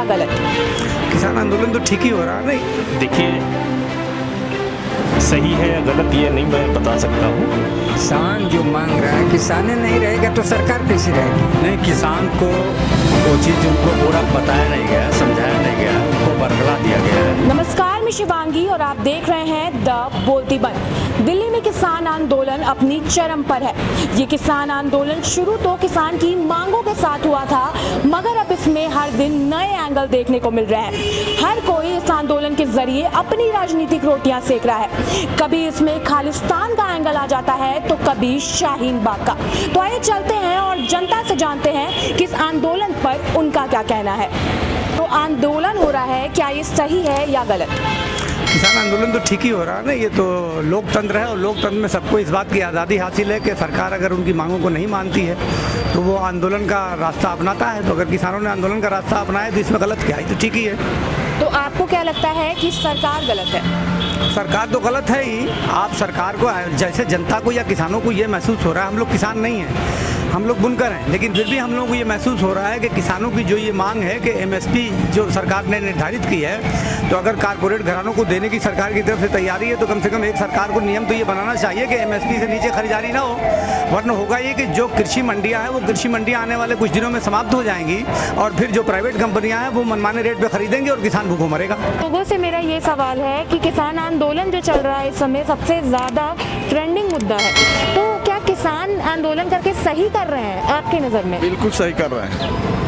या गलत? किसान आंदोलन तो ठीक ही हो रहा है। नहीं, देखिए, सही है या गलत ये नहीं मैं बता सकता हूँ। किसान जो मांग रहा है, किसाने नहीं रहेगा तो सरकार कैसी रहेगी? नहीं, किसान को वो चीज़ उनको पूरा बताया नहीं गया, समझाया नहीं गया, उनको बरगला दिया गया है। नमस्कार, मैं शिवांगी और आप देख रहे हैं द बोलती बंद। दिल्ली में किसान आंदोलन अपनी चरम पर है। ये किसान आंदोलन शुरू तो किसान की मांगों के साथ हुआ था, मगर अब इसमें हर दिन नए एंगल देखने को मिल रहे हैं। हर कोई इस आंदोलन के जरिए अपनी राजनीतिक रोटियां सेक रहा है। कभी इसमें खालिस्तान का एंगल आ जाता है तो कभी शाहीन बाग का। तो आइए चलते हैं और जनता से जानते हैं कि इस आंदोलन पर उनका क्या कहना है। तो आंदोलन हो रहा है, क्या ये सही है या गलत? किसान आंदोलन तो ठीक ही हो रहा है ना। ये तो लोकतंत्र है और लोकतंत्र में सबको इस बात की आज़ादी हासिल है कि सरकार अगर उनकी मांगों को नहीं मानती है तो वो आंदोलन का रास्ता अपनाता है। तो अगर किसानों ने आंदोलन का रास्ता अपनाया तो इसमें गलत क्या है? तो ठीक ही है। तो आपको क्या लगता है कि सरकार गलत है? सरकार तो गलत है ही। आप सरकार को, जैसे जनता को या किसानों को ये महसूस हो रहा है, हम लोग किसान नहीं हैं, हम लोग बुनकर हैं, लेकिन फिर भी हम लोगों को ये महसूस हो रहा है कि किसानों की जो ये मांग है कि एमएसपी जो सरकार ने निर्धारित की है, तो अगर कारपोरेट घरानों को देने की सरकार की तरफ से तैयारी है तो कम से कम एक सरकार को नियम तो ये बनाना चाहिए कि एमएसपी से नीचे खरीदारी ना हो। वरना होगा ये कि जो कृषि मंडियाँ हैं वो कृषि मंडियाँ आने वाले कुछ दिनों में समाप्त हो जाएंगी और फिर जो प्राइवेट कंपनियाँ हैं वो मनमाने रेट पर खरीदेंगे और किसान भूखों मरेगा। लोगों से मेरा ये सवाल है कि किसान आंदोलन जो चल रहा है इस समय सबसे ज़्यादा ट्रेंडिंग मुद्दा है, तो क्या किसान आंदोलन करके सही कर रहे हैं आपकी नज़र में? बिल्कुल सही कर रहे हैं।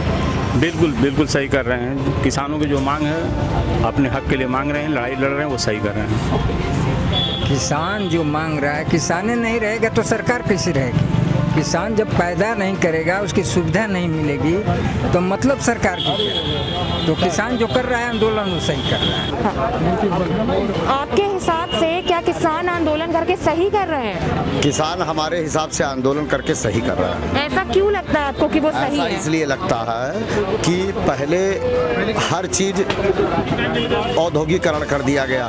बिल्कुल सही कर रहे हैं। किसानों की जो मांग है, अपने हक के लिए मांग रहे हैं, लड़ाई लड़ रहे हैं, वो सही कर रहे हैं। किसान जो मांग रहा है, किसाने नहीं रहेगा तो सरकार कैसी रहेगी? किसान जब पैदा नहीं करेगा, उसकी सुविधा नहीं मिलेगी तो मतलब सरकार की। तो किसान जो कर रहा है आंदोलन वो सही कर रहा है। आपके हिसाब से क्या किसान आंदोलन करके सही कर रहे हैं? किसान हमारे हिसाब से आंदोलन करके सही कर रहा है। ऐसा क्यों लगता है आपको कि वो सही ऐसा है? इसलिए लगता है कि पहले हर चीज औद्योगिकरण कर दिया गया,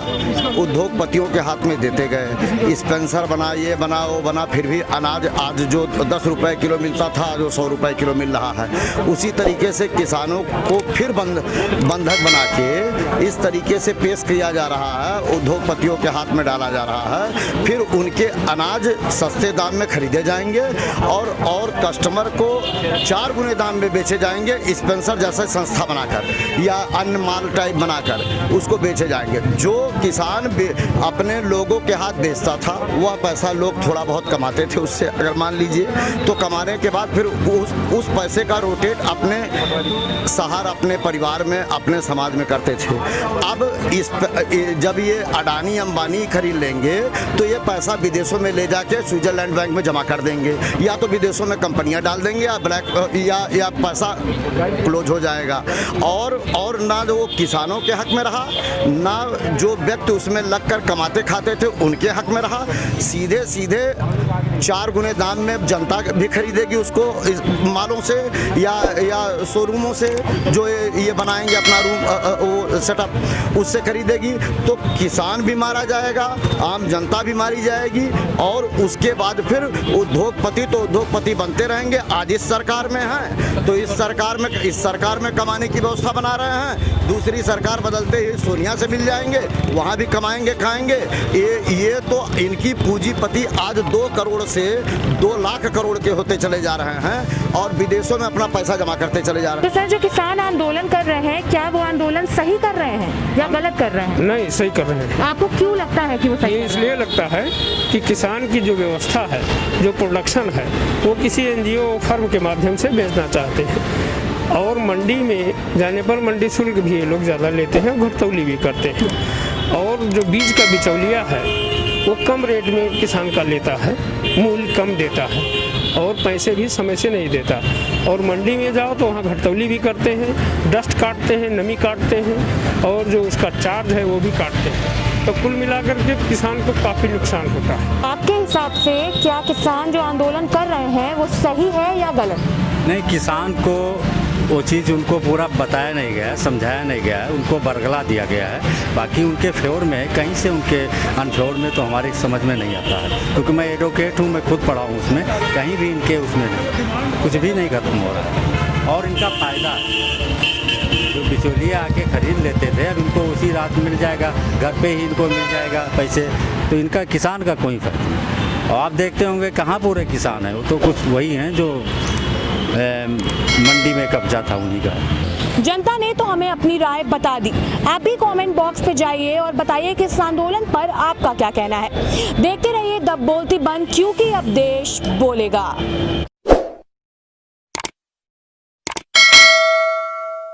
उद्योगपतियों के हाथ में देते गए। स्पेंसर बना, ये बना, वो बना, फिर भी अनाज आज जो 10 रुपए किलो मिलता था जो 100 रुपए किलो मिल रहा है। उसी तरीके से किसानों को फिर बंधक बना के इस तरीके से पेश किया जा रहा है, उद्योगपतियों के हाथ में डाला जा रहा है। फिर उनके अनाज सस्ते दाम में खरीदे जाएंगे और कस्टमर को 4 गुने दाम में बेचे जाएंगे। स्पेंसर जैसे संस्था बनाकर या अन्य माल टाइप बनाकर उसको बेचे जाएंगे। जो किसान अपने लोगों के हाथ बेचता था वह पैसा लोग थोड़ा बहुत कमाते थे उससे, अगर मान लीजिए, तो कमाने के बाद फिर उस पैसे का रोटेट अपने सहारा, अपने परिवार में, अपने समाज में करते थे। अब जब ये अडानी अंबानी खरीद लेंगे तो ये पैसा विदेशों में ले जाके स्विट्जरलैंड बैंक में जमा कर देंगे, या तो विदेशों में कंपनियां डाल देंगे या ब्लैक या पैसा क्लोज हो जाएगा। और ना जो किसानों के हक में रहा, ना जो व्यक्ति उसमें लगकर कमाते खाते थे उनके हक में रहा। सीधे 4 गुने दाम में जनता भी खरीदेगी उसको मालों से या शोरूमों से जो ये बनाएंगे अपना रूम वो सेटअप, उससे खरीदेगी। तो किसान भी मारा जाएगा, आम जनता भी मारी जाएगी और उसके बाद फिर उद्योगपति बनते रहेंगे। आज इस सरकार में हैं तो इस सरकार में कमाने की व्यवस्था बना रहे हैं। दूसरी सरकार बदलते ही सोनिया से मिल जाएंगे, वहाँ भी कमाएंगे खाएंगे। ये तो इनकी पूंजीपति आज 2 करोड़ से 2 लाख करोड़ के होते चले जा रहे हैं और विदेशों में अपना पैसा जमा करते चले जा रहे हैं। तो सर, जो किसान आंदोलन कर रहे हैं क्या वो आंदोलन सही कर रहे हैं या गलत कर रहे हैं? नहीं, सही कर रहे हैं। आपको क्यों लगता है कि वो सही? ये इसलिए लगता है कि किसान की जो व्यवस्था है, जो प्रोडक्शन है, वो किसी एनजीओ फर्म के माध्यम से बेचना चाहते हैं और मंडी में जाने पर मंडी शुल्क भी ये लोग ज़्यादा लेते हैं, घटतौली भी करते हैं। और जो बीज का बिचौलिया है वो कम रेट में किसान का लेता है, मूल्य कम देता है और पैसे भी समय से नहीं देता। और मंडी में जाओ तो वहाँ घटतौली भी करते हैं, डस्ट काटते हैं, नमी काटते हैं और जो उसका चार्ज है वो भी काटते हैं। तो कुल मिलाकर के किसान को काफ़ी नुकसान होता है। आपके हिसाब से क्या किसान जो आंदोलन कर रहे हैं वो सही है या गलत? नहीं, किसान को वो चीज़ उनको पूरा बताया नहीं गया, समझाया नहीं गया, उनको बरगला दिया गया है। बाकी उनके फेवर में, कहीं से उनके अनफेवर में तो हमारे समझ में नहीं आता है, क्योंकि मैं एडवोकेट हूँ, मैं खुद पढ़ा हूँ उसमें, कहीं भी इनके उसमें नहीं, कुछ भी नहीं खत्म हो रहा है और इनका फ़ायदा है। जो बिचौलिया आके खरीद लेते थे अब इनको उसी रात मिल जाएगा, घर पे ही इनको मिल जाएगा पैसे, तो इनका किसान का कोई फर्क नहीं। और आप देखते होंगे कहाँ पूरे किसान हैं, वो तो कुछ वही हैं जो मंडी में कब्जा था उन्हीं का। जनता ने तो हमें अपनी राय बता दी। आप भी कमेंट बॉक्स पे जाइए और बताइए कि इस आंदोलन पर आपका क्या कहना है। देखते रहिए द बोलती बंद, क्योंकि अब देश बोलेगा।